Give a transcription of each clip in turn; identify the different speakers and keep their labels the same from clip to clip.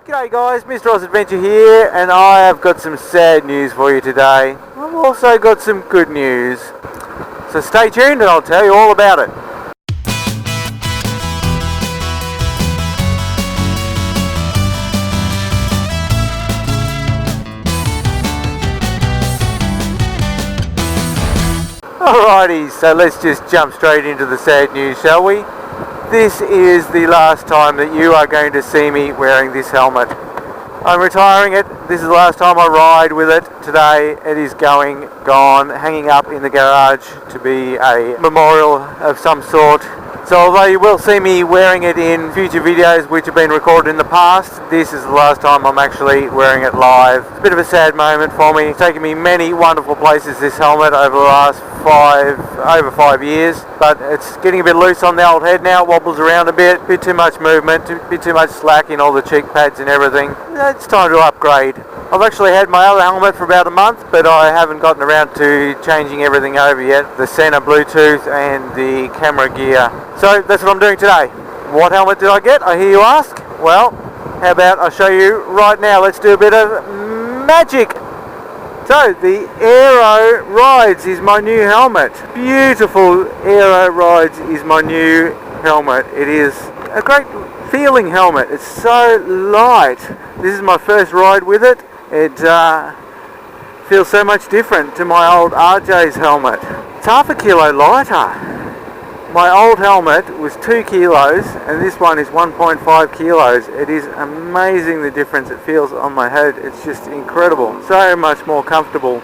Speaker 1: G'day guys, Mr. Oz Adventure here, and I have got some sad news for you today. I've also got some good news. So stay tuned and I'll tell you all about it. Alrighty, so let's just jump straight into the sad news, shall we? This is the last time that you are going to see me wearing this helmet. I'm retiring it. This is the last time I ride with it. Today it is gone, hanging up in the garage to be a memorial of some sort. So although you will see me wearing it in future videos which have been recorded in the past, this is the last time I'm actually wearing it live. It's a bit of a sad moment for me. It's taken me many wonderful places, this helmet, over the last over 5 years, but it's getting a bit loose on the old head now. It wobbles around a bit too much movement, a bit too much slack in all the cheek pads and everything. It's time to upgrade. I've actually had my other helmet for about a month, but I haven't gotten around to changing everything over yet. The center Bluetooth and the camera gear. So that's what I'm doing today. What helmet did I get, I hear you ask? Well, how about I show you right now. Let's do a bit of magic. So the Airoh Rides is my new helmet. Beautiful Airoh Rides is my new helmet. It is a great feeling helmet. It's so light. This is my first ride with it. It feels so much different to my old RJ's helmet. It's half a kilo lighter. My old helmet was 2 kilos and this one is 1.5 kilos. It is amazing the difference it feels on my head. It's just incredible. So much more comfortable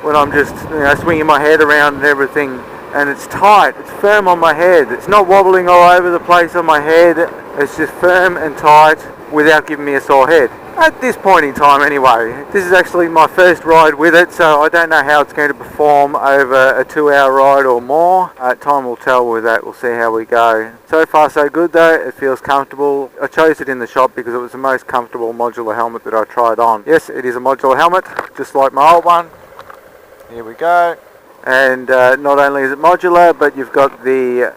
Speaker 1: when I'm just swinging my head around and everything. And it's tight, it's firm on my head. It's not wobbling all over the place on my head. It's just firm and tight without giving me a sore head. At this point in time anyway. This is actually my first ride with it, so I don't know how it's going to perform over a 2-hour ride or more. Time will tell with that, we'll see how we go. So far so good though, it feels comfortable. I chose it in the shop because it was the most comfortable modular helmet that I tried on. Yes, it is a modular helmet, just like my old one. Here we go. And not only is it modular, but you've got the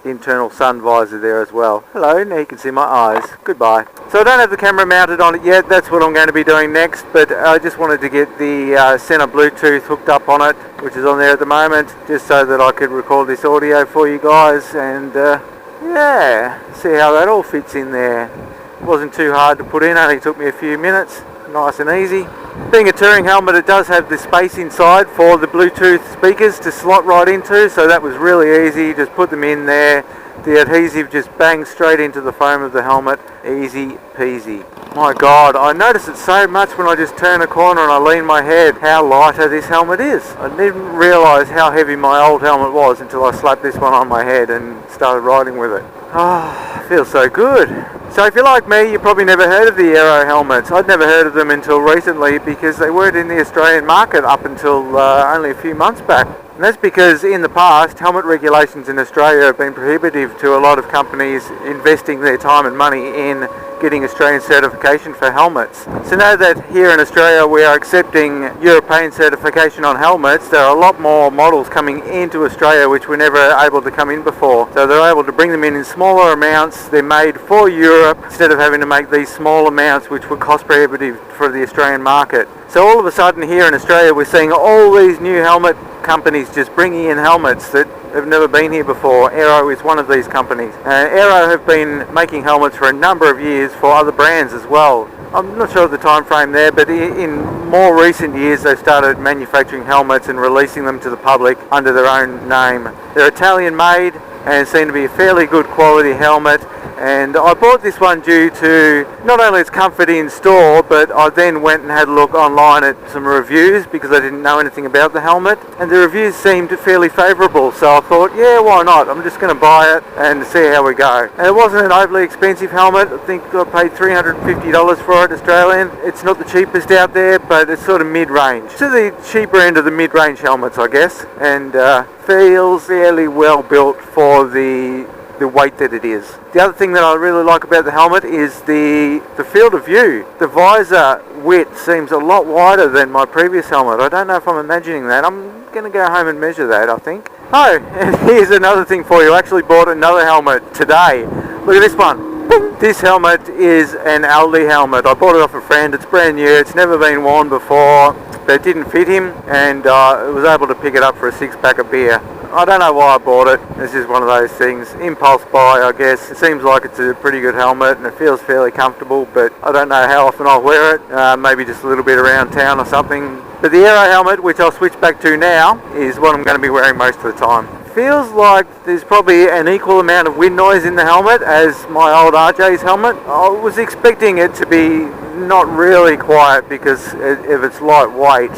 Speaker 1: internal sun visor there as well. Hello, now you can see my eyes. Goodbye. So I don't have the camera mounted on it yet. That's what I'm going to be doing next, but I just wanted to get the center Bluetooth hooked up on it, which is on there at the moment, just so that I could record this audio for you guys and yeah, see how that all fits in there. It wasn't too hard to put in, only took me a few minutes. Nice and easy. Being a touring helmet, it does have the space inside for the Bluetooth speakers to slot right into, so that was really easy. Just put them in there. The adhesive just bangs straight into the foam of the helmet. Easy peasy. My God, I notice it so much when I just turn a corner and I lean my head, how lighter this helmet is. I didn't realise how heavy my old helmet was until I slapped this one on my head and started riding with it. Oh, feels so good. So if you're like me, you probably never heard of the Airoh helmets. I'd never heard of them until recently because they weren't in the Australian market up until only a few months back. And that's because in the past, helmet regulations in Australia have been prohibitive to a lot of companies investing their time and money in getting Australian certification for helmets. So now that here in Australia we are accepting European certification on helmets, there are a lot more models coming into Australia which were never able to come in before. So they're able to bring them in smaller amounts. They're made for Europe instead of having to make these small amounts which were cost prohibitive for the Australian market. So all of a sudden here in Australia we're seeing all these new helmet companies just bringing in helmets that have never been here before. Airoh is one of these companies. Airoh have been making helmets for a number of years for other brands as well. I'm not sure of the time frame there, but in more recent years they've started manufacturing helmets and releasing them to the public under their own name. They're Italian made and seem to be a fairly good quality helmet. And I bought this one due to not only its comfort in store, but I then went and had a look online at some reviews because I didn't know anything about the helmet, and the reviews seemed fairly favourable, so I thought, yeah, why not? I'm just going to buy it and see how we go. And it wasn't an overly expensive helmet. I think I paid $350 for it Australian. It's not the cheapest out there, but it's sort of mid-range. To the cheaper end of the mid-range helmets, I guess, and feels fairly well built for the weight that it is. The other thing that I really like about the helmet is the field of view. The visor width seems a lot wider than my previous helmet. I don't know if I'm imagining that. I'm going to go home and measure that, I think. Oh, and here's another thing for you. I actually bought another helmet today. Look at this one. This helmet is an Aldi helmet. I bought it off a friend. It's brand new. It's never been worn before, but it didn't fit him, and I was able to pick it up for a 6-pack of beer. I don't know why I bought it. This is one of those things. Impulse buy, I guess. It seems like it's a pretty good helmet and it feels fairly comfortable, but I don't know how often I'll wear it. Maybe just a little bit around town or something. But the Airoh helmet, which I'll switch back to now, is what I'm going to be wearing most of the time. Feels like there's probably an equal amount of wind noise in the helmet as my old RJ's helmet. I was expecting it to be not really quiet because if it's lightweight,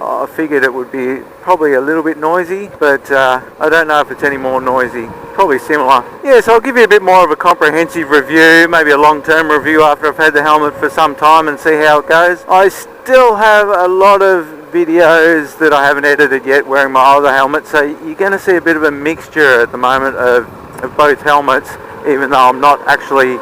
Speaker 1: I figured it would be probably a little bit noisy, but I don't know if it's any more noisy. Probably similar. Yeah, so I'll give you a bit more of a comprehensive review, maybe a long-term review after I've had the helmet for some time and see how it goes. I still have a lot of videos that I haven't edited yet wearing my older helmet, so you're going to see a bit of a mixture at the moment of both helmets, even though I'm not actually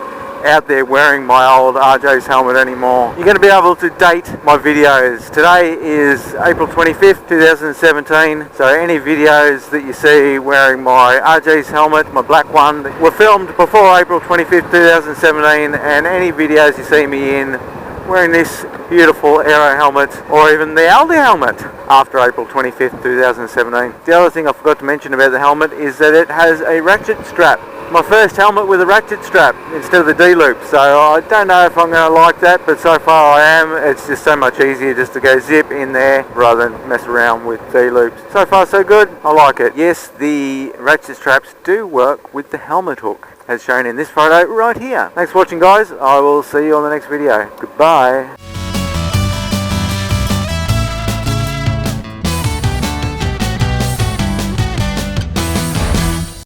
Speaker 1: out there wearing my old RJ's helmet anymore. You're going to be able to date my videos. Today is April 25th, 2017, so any videos that you see wearing my RJ's helmet, my black one, were filmed before April 25th, 2017, and any videos you see me in wearing this beautiful Airoh helmet, or even the Aldi helmet, after April 25th, 2017. The other thing I forgot to mention about the helmet is that it has a ratchet strap. My first helmet with a ratchet strap instead of the D-loop, so I don't know if I'm going to like that, but so far I am. It's just so much easier just to go zip in there rather than mess around with D-loops. So far so good, I like it. Yes, the ratchet straps do work with the helmet hook, as shown in this photo right here. Thanks for watching, guys. I will see you on the next video. Goodbye.